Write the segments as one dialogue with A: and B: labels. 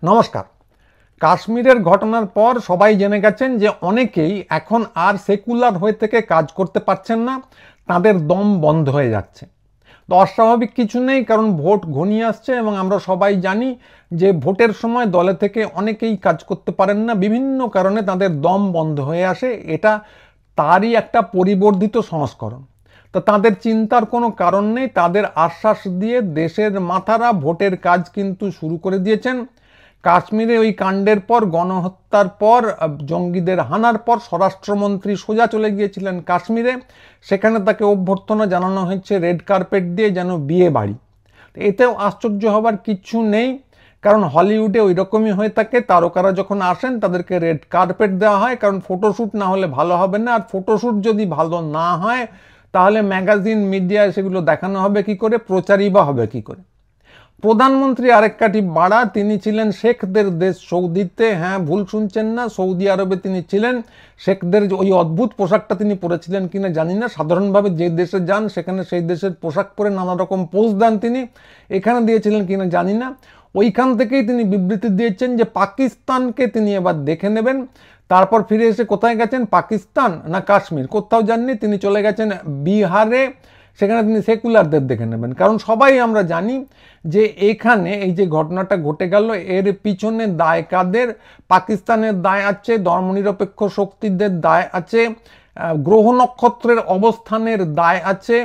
A: নমস্কার। কাশ্মীরের ঘটনার পর সবাই জেনে গেছেন যে অনেকেই এখন আর সেকুলার হয়ে থেকে কাজ করতে পারছেন না, তাদের দম বন্ধ হয়ে যাচ্ছে। তো অস্বাভাবিক কিছু নেই, কারণ ভোট ঘনিয়ে আসছে এবং আমরা সবাই জানি যে ভোটের সময় দলে থেকে অনেকেই কাজ করতে পারেন না, বিভিন্ন কারণে তাদের দম বন্ধ হয়ে আসে। এটা তারই একটা পরিবর্ধিত সংস্করণ। তো তাদের চিন্তার কোনো কারণ নেই, তাদের আশ্বাস দিয়ে দেশের মাথারা ভোটের কাজ কিন্তু শুরু করে দিয়েছেন। কাশ্মীরে ওই কাণ্ডের পর, গণহত্যার পর, জঙ্গিদের হানার পর স্বরাষ্ট্রমন্ত্রী সোজা চলে গিয়েছিলেন কাশ্মীরে। সেখানে তাকে অভ্যর্থনা জানানো হয়েছে রেড কার্পেট দিয়ে, যেন বিয়ে বাড়ি। এতেও আশ্চর্য হবার কিছু নেই, কারণ হলিউডে ওই রকমই হয়ে থাকে। তারকারা যখন আসেন তাদেরকে রেড কার্পেট দেওয়া হয়, কারণ ফটোশ্যুট না হলে ভালো হবে না। আর ফটোশ্যুট যদি ভালো না হয় তাহলে ম্যাগাজিন, মিডিয়ায় সেগুলো দেখানো হবে কি করে, প্রচারই বা হবে কি করে। প্রধানমন্ত্রী আরেক কাঠি বাড়া, তিনি ছিলেন শেখদের দেশ সৌদিতে। হ্যাঁ, ভুল শুনছেন না, সৌদি আরবে তিনি ছিলেন। শেখদের ওই অদ্ভুত পোশাকটা তিনি পরেছিলেন কিনা জানি না। সাধারণভাবে যে দেশে যান সেখানে সেই দেশের পোশাক পরে নানা রকম পোজ দেন তিনি, এখানে দিয়েছিলেন কিনা জানি না। ওইখান থেকেই তিনি বিবৃতি দিয়েছেন যে পাকিস্তানকে তিনি এবার দেখে নেবেন। তারপর ফিরে এসে কোথায় গেছেন, পাকিস্তান না কাশ্মীর কোথাও যাননি, তিনি চলে গেছেন বিহারে। সেখানে তিনি সেকুলারদের দেখে নেবেন। কারণ সবাই আমরা জানি যে এখানে এই যে ঘটনাটা ঘটে গেল, এর পিছনে দায় কাদের? পাকিস্তানের দায় আছে, ধর্মনিরপেক্ষ শক্তিদের দায় আছে, গ্রহ নক্ষত্রের অবস্থানের দায় আছে,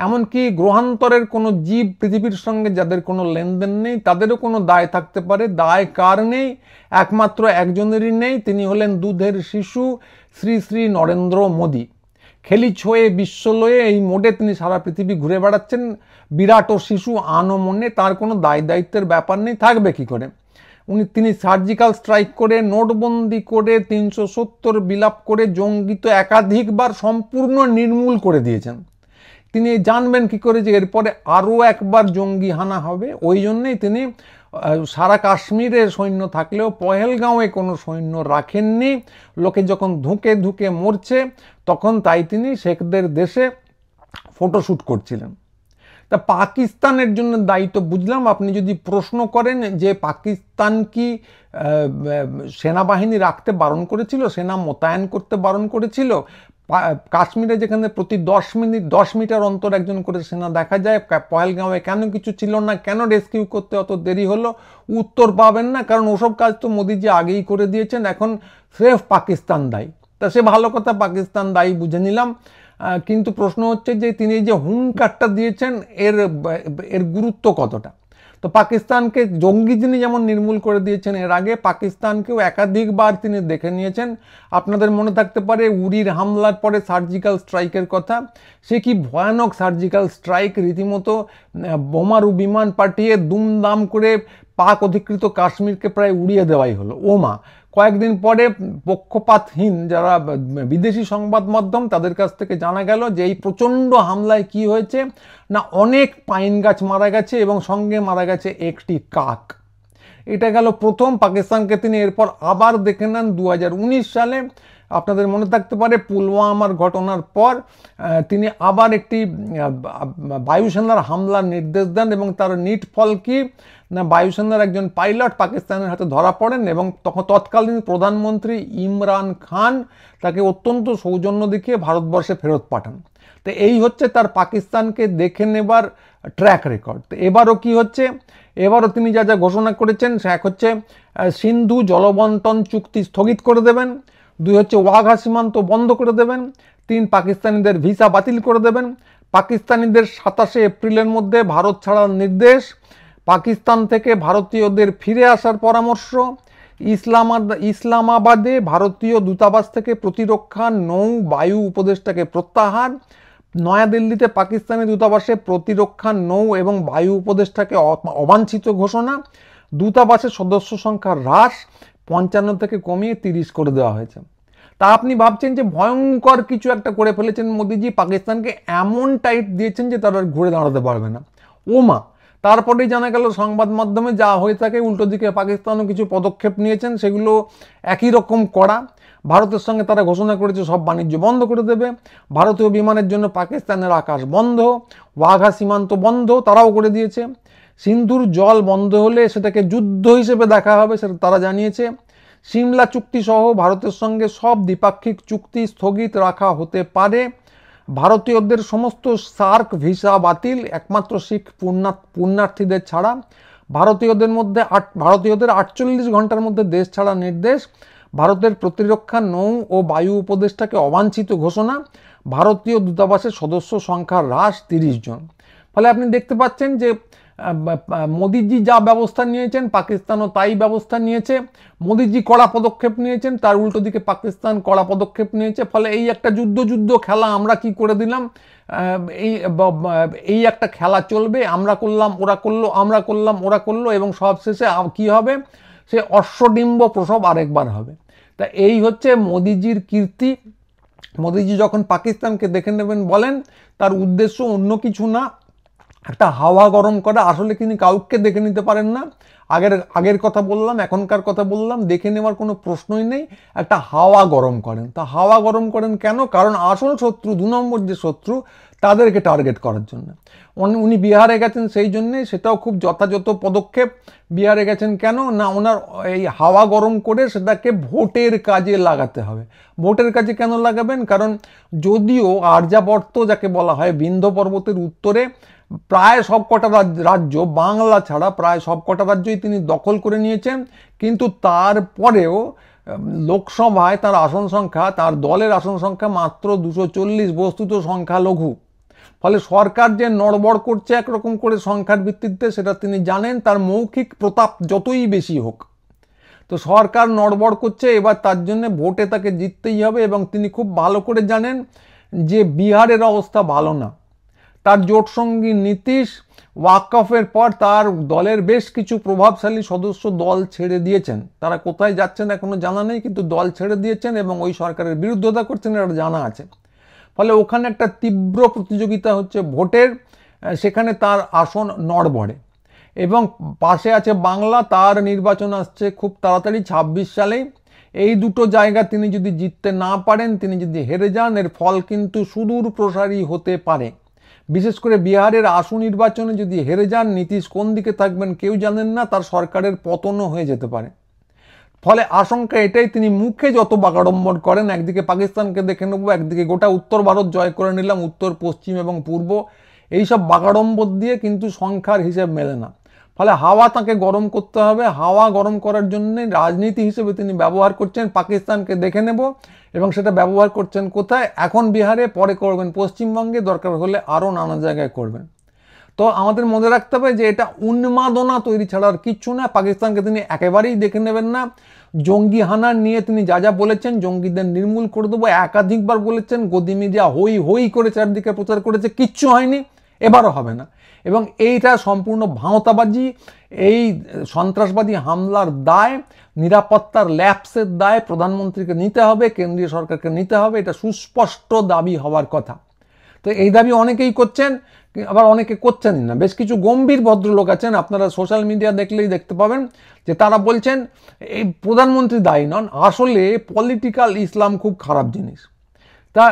A: এমনকি গ্রহান্তরের কোনো জীব পৃথিবীর সঙ্গে যাদের কোনো লেনদেন নেই তাদেরও কোনো দায় থাকতে পারে। দায় কার নেই? একমাত্র একজনেরই নেই, তিনি হলেন দুধের শিশু শ্রী শ্রী নরেন্দ্র মোদী। খেলি ছোয়ে বিশ্বলয়ে এই মোডে তিনি সারা পৃথিবী ঘুরে বেড়াচ্ছেন, বিরাট ও শিশু আনো মনে। তার কোনো দায় দায়িত্বের ব্যাপার নেই, থাকবে কি করে? তিনি সার্জিক্যাল স্ট্রাইক করে, নোটবন্দি করে, 370 বিলাপ করে, জঙ্গি তো একাধিকবার সম্পূর্ণ নির্মূল করে দিয়েছেন। তিনি জানবেন কি করে যে এরপরে আরও একবার জঙ্গি হানা হবে? ওই জন্যেই তিনি সারা কাশ্মীরের সৈন্য থাকলেও পহেলগাঁওয়ে কোনো সৈন্য রাখেননি। লোকে যখন ধুঁকে ধুঁকে মরছে তখন তাই তিনি শেখদের দেশে ফটোশ্যুট করছিলেন। তা পাকিস্তানের জন্য দায়িত্ব বুঝলাম। আপনি যদি প্রশ্ন করেন যে পাকিস্তান কি সেনাবাহিনী রাখতে বারণ করেছিল, সেনা মোতায়েন করতে বারণ করেছিল? কাশ্মীরে যেখানে প্রতি 10 মিটার অন্তর একজন করে সেনা দেখা যায়, পহেলগাঁওয়ে কেন কিছু ছিল না? কেন রেস্কিউ করতে অত দেরি হলো? উত্তর পাবেন না, কারণ ওসব কাজ তো মোদিজি আগেই করে দিয়েছেন। এখন স্রেফ পাকিস্তান দায়ী। তা সে ভালো কথা, পাকিস্তান দায়ী বুঝে নিলাম। কিন্তু প্রশ্ন হচ্ছে যে তিনি যে হুঙ্কারটা দিয়েছেন এর গুরুত্ব কতটা? তো পাকিস্তানকে জঙ্গি যিনি যেমন নির্মূল করে দিয়েছেন, এর আগে পাকিস্তানকেও একাধিকবার তিনি দেখে নিয়েছেন। আপনাদের মনে থাকতে পারে উরির হামলার পরে সার্জিক্যাল স্ট্রাইকের কথা। সে কি ভয়ানক সার্জিক্যাল স্ট্রাইক! রীতিমতো বোমারু বিমান পাঠিয়ে দুমদাম করে পাক অধিকৃত কাশ্মীরকে প্রায় উড়িয়ে দেওয়াই হলো। ওমা! কয়েকদিন পরে পক্ষপাতহীন যারা বিদেশি সংবাদ মাধ্যম, তাদের কাছ থেকে জানা গেল যে এই প্রচণ্ড হামলায় কি হয়েছে না, অনেক পাইন গাছ মারা গেছে এবং সঙ্গে মারা গেছে একটি কাক। এটা গেল প্রথম। পাকিস্তানকে তিনি এরপর আবার দেখে নেন 2019 সালে। আপনাদের মনে থাকতে পারে পুলওয়ামার ঘটনার পর তিনি আবার একটি বায়ুসেনার হামলার নির্দেশ দেন, এবং তার নিট ফল কি না, বায়ুসেনার একজন পাইলট পাকিস্তানের হাতে ধরা পড়েন এবং তৎকালীন প্রধানমন্ত্রী ইমরান খান তাকে অত্যন্ত সৌজন্য দেখিয়ে ভারতবর্ষে ফেরত পাঠান। তো এই হচ্ছে তার পাকিস্তানকে দেখে নেবার ট্র্যাক রেকর্ড। তো এবারও কি হচ্ছে? এবারও তিনি যা যা ঘোষণা করেছেন, এক হচ্ছে সিন্ধু জলবন্টন চুক্তি স্থগিত করে দেবেন, 2 হচ্ছে ওয়াঘা সীমান্ত বন্ধ করে দেবেন, 3 পাকিস্তানিদের ভিসা বাতিল করে দেবেন, পাকিস্তানিদের 27 এপ্রিলের মধ্যে ভারত ছাড়ার নির্দেশ, পাকিস্তান থেকে ভারতীয়দের ফিরে আসার পরামর্শ, ইসলামাবাদে ভারতীয় দূতাবাস থেকে প্রতিরক্ষা নৌ বায়ু উপদেষ্টাকে প্রত্যাহার, নয়াদিল্লিতে পাকিস্তানি দূতাবাসে প্রতিরক্ষা নৌ এবং বায়ু উপদেষ্টাকে অবাঞ্ছিত ঘোষণা, দূতাবাসের সদস্য সংখ্যা হ্রাস 55 থেকে কমিয়ে 30 করে দেওয়া হয়েছে। তা আপনি ভাবছেন যে ভয়ঙ্কর কিছু একটা করে ফেলেছেন মোদিজি, পাকিস্তানকে এমন টাইট দিয়েছেন যে তারা ঘুরে দাঁড়াতে পারবে না। ওমা! তারপরেই জানা গেল সংবাদ মাধ্যমে যা হয়ে থাকে, উল্টো দিকে পাকিস্তানও কিছু পদক্ষেপ নিয়েছেন, সেগুলো একই রকম করা। ভারতের সঙ্গে তারা ঘোষণা করেছে সব বাণিজ্য বন্ধ করে দেবে, ভারতীয় বিমানের জন্য পাকিস্তানের আকাশ বন্ধ, ওয়াঘা সীমান্ত বন্ধ তারাও করে দিয়েছে। সিন্ধুর জল বন্ধ হলে সেটাকে যুদ্ধ হিসেবে দেখা হবে, সেটা তারা জানিয়েছে। সিমলা চুক্তি সহ ভারতের সঙ্গে সব দ্বিপাক্ষিক চুক্তি স্থগিত রাখা হতে পারে। ভারতীয়দের সমস্ত সার্ক ভিসা বাতিল, একমাত্র শিখ পুণ্যার্থীদের ছাড়া। ভারতীয়দের 48 ঘন্টার মধ্যে দেশ ছাড়া নির্দেশ। ভারতের প্রতিরক্ষা, নৌ ও বায়ু উপদেষ্টাকে অবাঞ্ছিত ঘোষণা। ভারতীয় দূতাবাসের সদস্য সংখ্যা হ্রাস 30 জন। ফলে আপনি দেখতে পাচ্ছেন যে মোদিজি যা ব্যবস্থা নিয়েছেন, পাকিস্তানও তাই ব্যবস্থা নিয়েছে। মোদিজি কড়া পদক্ষেপ নিয়েছেন, তার উল্টো দিকে পাকিস্তান কড়া পদক্ষেপ নিয়েছে। ফলে এই একটা যুদ্ধ খেলা আমরা কি করে দিলাম, এই একটা খেলা চলবে, আমরা করলাম ওরা করলো, আমরা করলাম ওরা করলো, এবং সব শেষে কি হবে, সে অশ্বডিম্ব প্রসব আরেকবার হবে। তা এই হচ্ছে মোদিজির কীর্তি। মোদিজি যখন পাকিস্তানকে দেখে নেবেন বলেন, তার উদ্দেশ্য অন্য কিছু না, একটা হাওয়া গরম করা। আসলে তিনি কাউকে দেখে নিতে পারেন না। আগের কথা বললাম, এখনকার কথা বললাম, দেখে নেওয়ার কোনো প্রশ্নই নেই। একটা হাওয়া গরম করেন। তা হাওয়া গরম করেন কেন? কারণ আসল শত্রু, 2 নম্বর যে শত্রু, তাদেরকে টার্গেট করার জন্য। উনি বিহারে গেছেন সেই জন্যে, সেটাও খুব যথাযথ পদক্ষেপ। বিহারে গেছেন কেন না, ওনার এই হাওয়া গরম করে সেটাকে ভোটের কাজে লাগাতে হবে। ভোটের কাজে কেন লাগাবেন? কারণ যদিও আর্যাবর্ত যাকে বলা হয়, বিন্ধ্য পর্বতের উত্তরে প্রায় সবকটা রাজ্য, বাংলা ছাড়া প্রায় সবকটা রাজ্যই তিনি দখল করে নিয়েছেন, কিন্তু তারপরেও লোকসভায় তার আসন সংখ্যা, তার দলের আসন সংখ্যা মাত্র 240, বস্তুত সংখ্যালঘু। ফলে সরকার যে নড়বড় করছে একরকম করে সংখ্যার ভিত্তিতে, সেটা তিনি জানেন। তার মৌখিক প্রতাপ যতই বেশি হোক, তো সরকার নড়বড় করছে, এবার তার জন্য ভোটে তাকে জিততেই হবে। এবং তিনি খুব ভালো করে জানেন যে বিহারের অবস্থা ভালো না। তার জোটসঙ্গী নীতিশ ওয়াকফের পর তার দলের বেশ কিছু প্রভাবশালী সদস্য দল ছেড়ে দিয়েছেন। তারা কোথায় যাচ্ছেন এখনো জানা নেই, কিন্তু দল ছেড়ে দিয়েছেন এবং ওই সরকারের বিরুদ্ধতা করছেন, এটা জানা আছে। ফলে ওখানে একটা তীব্র প্রতিযোগিতা হচ্ছে ভোটের, সেখানে তার আসন নড়বড়ে। এবং পাশে আছে বাংলা, তার নির্বাচন আসছে খুব তাড়াতাড়ি 26 সালে। এই দুটো জায়গা তিনি যদি জিততে না পারেন, তিনি যদি হেরে যান, এর ফল কিন্তু সুদূর প্রসারী হতে পারে। বিশেষ করে বিহারের আসু নির্বাচনে যদি হেরে যান, নীতিশ কোন দিকে থাকবেন কেউ জানেন না, তার সরকারের পতনও হয়ে যেতে পারে। ফলে আশঙ্কা এটাই, তিনি মুখে যত বাগাড়ম্বর করেন, একদিকে পাকিস্তানকে দেখে নেবো, একদিকে গোটা উত্তর ভারত জয় করে নিলাম, উত্তর, পশ্চিম এবং পূর্ব, এইসব বাগাড়ম্বর দিয়ে কিন্তু সংখ্যার হিসেব মেলে না। ফলে হাওয়া তাকে গরম করতে হবে। হাওয়া গরম করার জন্য রাজনীতি হিসেবে তিনি ব্যবহার করছেন পাকিস্তানকে দেখে নেব, এবং সেটা ব্যবহার করছেন কোথায়? এখন বিহারে, পরে করবেন পশ্চিমবঙ্গে, দরকার হলে আরও নানা জায়গায় করবেন। তো আমাদের মনে রাখতে হবে যে এটা উন্মাদনা তৈরি ছাড়া আর কিচ্ছু না। পাকিস্তানকে তিনি একেবারেই দেখে নেবেন না। জঙ্গি হানার নিয়ে তিনি যা যা বলেছেন, জঙ্গিদের নির্মূল করে দেবো, একাধিকবার বলেছেন। গদি মিডিয়া হই হই করে চারদিকে প্রচার করেছে, কিচ্ছু হয়নি, এবারও হবে না। এবং এইটা সম্পূর্ণ ভাঁওতাবাজি। এই সন্ত্রাসবাদী হামলার দায়, নিরাপত্তার ল্যাপসের দায় প্রধানমন্ত্রীকে নিতে হবে, কেন্দ্রীয় সরকারকে নিতে হবে। এটা সুস্পষ্ট দাবি হওয়ার কথা। তো এই দাবি অনেকেই করছেন, আবার অনেকে করছেন না। বেশ কিছু গম্ভীর ভদ্রলোক আছেন, আপনারা সোশ্যাল মিডিয়া দেখলেই দেখতে পাবেন, যে তারা বলছেন এই প্রধানমন্ত্রী দায়ী নন, আসলে পলিটিক্যাল ইসলাম খুব খারাপ জিনিস। তা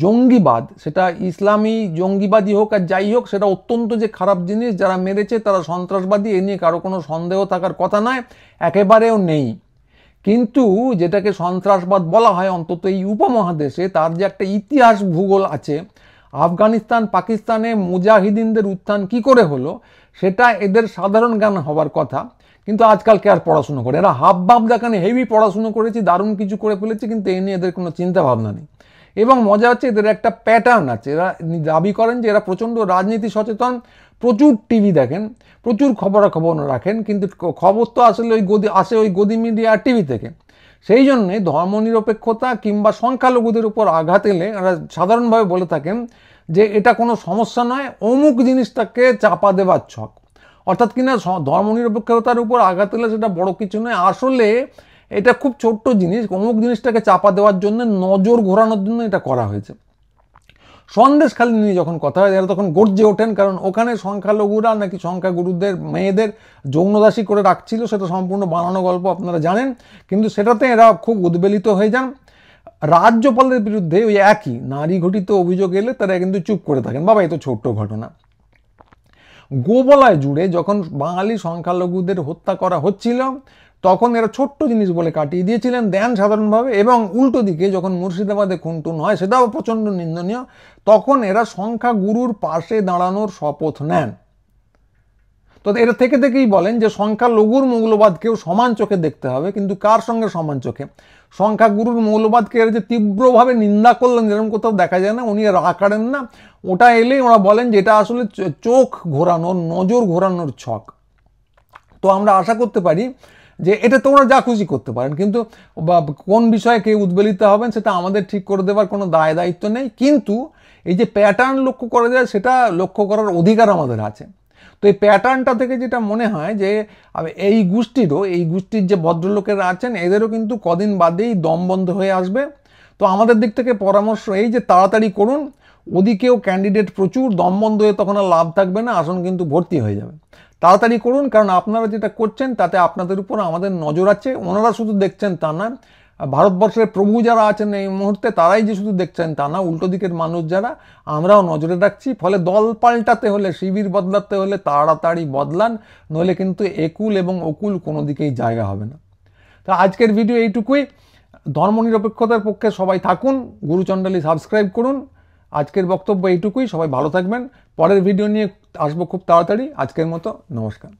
A: জঙ্গিবাদ, সেটা ইসলামী জঙ্গিবাদী হোক আর যাই হোক, সেটা অত্যন্ত যে খারাপ জিনিস, যারা মেরেছে তারা সন্ত্রাসবাদী, এ নিয়ে কারো কোনো সন্দেহ থাকার কথা নয়, একেবারেও নেই। কিন্তু যেটাকে সন্ত্রাসবাদ বলা হয়, অন্তত এই উপমহাদেশে, তার যে একটা ইতিহাস ভূগোল আছে। আফগানিস্তান, পাকিস্তানে মুজাহিদিনদের উত্থান কি করে হলো, সেটা এদের সাধারণ জ্ঞান হওয়ার কথা। কিন্তু আজকালকে আর পড়াশুনো করে, এরা হাব ভাব দেখানে হেভি পড়াশুনো করেছি, দারুণ কিছু করে ফেলেছে, কিন্তু এই নিয়ে এদের কোনো চিন্তা ভাবনা নেই। এবং মজা হচ্ছে, এদের একটা প্যাটার্ন আছে। এরা দাবি করেন যে এরা প্রচণ্ড রাজনীতি সচেতন, প্রচুর টিভি দেখেন, প্রচুর খবরাখবর রাখেন, কিন্তু খবর তো আসলে ওই গদি মিডিয়া আর টিভি থেকে। সেই জন্যে ধর্মনিরপেক্ষতা কিংবা সংখ্যালঘুদের উপর আঘাত এলে এরা সাধারণভাবে বলে থাকেন যে এটা কোনো সমস্যা নয়, অমুক জিনিসটাকে চাপা দেওয়ার ছক। অর্থাৎ কিনা ধর্মনিরপেক্ষতার উপর আঘাত এলে সেটা বড় কিছু নয়, আসলে এটা খুব ছোট্ট জিনিস। অমুক জিনিসটাকে চাপা দেওয়ার জন্য, নজর ঘোরানোর জন্য এটা করা হয়েছে। সন্দেশখালী নিয়ে যখন কথা হয়, এরা তখন গর্জে ওঠেন, কারণ ওখানে সংখ্যালঘুরা নাকি সংখ্যাগুরুদের মেয়েদের যৌনদাসী করে রাখছিল। সেটা সম্পূর্ণ বানানো গল্প, আপনারা জানেন। কিন্তু সেটাতে এরা খুব উদ্বেলিত হয়ে যান। রাজ্যপালের বিরুদ্ধে ওই একই নারী ঘটিত অভিযোগ এলে তারা কিন্তু চুপ করে থাকেন, বাবা এ তো ছোট্ট ঘটনা। গোবলয় জুড়ে যখন বাঙালি সংখ্যালঘুদের হত্যা করা হচ্ছিল তখন এরা ছোট্ট জিনিস বলে কাটিয়ে দিয়েছিলেন, দেন সাধারণভাবে। এবং উল্টো দিকে যখন মুর্শিদাবাদে খুনটুন হয়, সেটাও প্রচণ্ড নিন্দনীয়, তখন এরা সংখ্যাগুরুর পাশে দাঁড়ানোর শপথ নেন। তো এটা থেকে থেকেই বলেন যে সংখ্যালঘুর মৌলবাদকেও সমান চোখে দেখতে হবে, কিন্তু কার সঙ্গে সমান চোখে? সংখ্যাগুরুর মৌলবাদকে এরা যে তীব্রভাবে নিন্দা করলেন যেরকম কোথাও দেখা যায় না, উনি রাগ করেন না। ওটা এলেই ওরা বলেন যে এটা আসলে চোখ ঘোরানোর, নজর ঘোরানোর ছক। তো আমরা আশা করতে পারি যে এটা তোমরা যা খুশি করতে পারেন, কিন্তু কোন বিষয়ে কে উদ্বেলিত হবেন সেটা আমাদের ঠিক করে দেওয়ার কোনো দায় দায়িত্ব নেই। কিন্তু এই যে প্যাটার্ন লক্ষ্য করা যায়, সেটা লক্ষ্য করার অধিকার আমাদের আছে। তো এই প্যাটার্নটা থেকে যেটা মনে হয় যে এই গোষ্ঠীর যে ভদ্রলোকেরা আছেন, এদেরও কিন্তু কদিন বাদেই দম বন্ধ হয়ে আসবে। তো আমাদের দিক থেকে পরামর্শ এই যে তাড়াতাড়ি করুন, ওদিকেও ক্যান্ডিডেট প্রচুর, দম বন্ধ হয়ে তখন আর লাভ থাকবে না, আসন কিন্তু ভর্তি হয়ে যাবে। তাড়াতাড়ি করুন, কারণ আপনারা যেটা করছেন তাতে আপনাদের উপর আমাদের নজর আছে। ওনারা শুধু দেখছেন তা না, ভারতবর্ষের প্রভু যারা আছেন এই মুহূর্তে তারাই যে শুধু দেখছেন তা না, উল্টো দিকের মানুষ যারা, আমরাও নজরে রাখছি। ফলে দল পাল্টাতে হলে, শিবির বদলাতে হলে তাড়াতাড়ি বদলান, নইলে কিন্তু একুল এবং অকুল কোনো দিকেই জায়গা হবে না। তো আজকের ভিডিও এইটুকুই। ধর্মনিরপেক্ষতার পক্ষে সবাই থাকুন, গুরুচণ্ডালী সাবস্ক্রাইব করুন। আজকের বক্তব্য এইটুকুই, সবাই ভালো থাকবেন। পরের ভিডিও নিয়ে আসবো খুব তাড়াতাড়ি। আজকের মতো নমস্কার।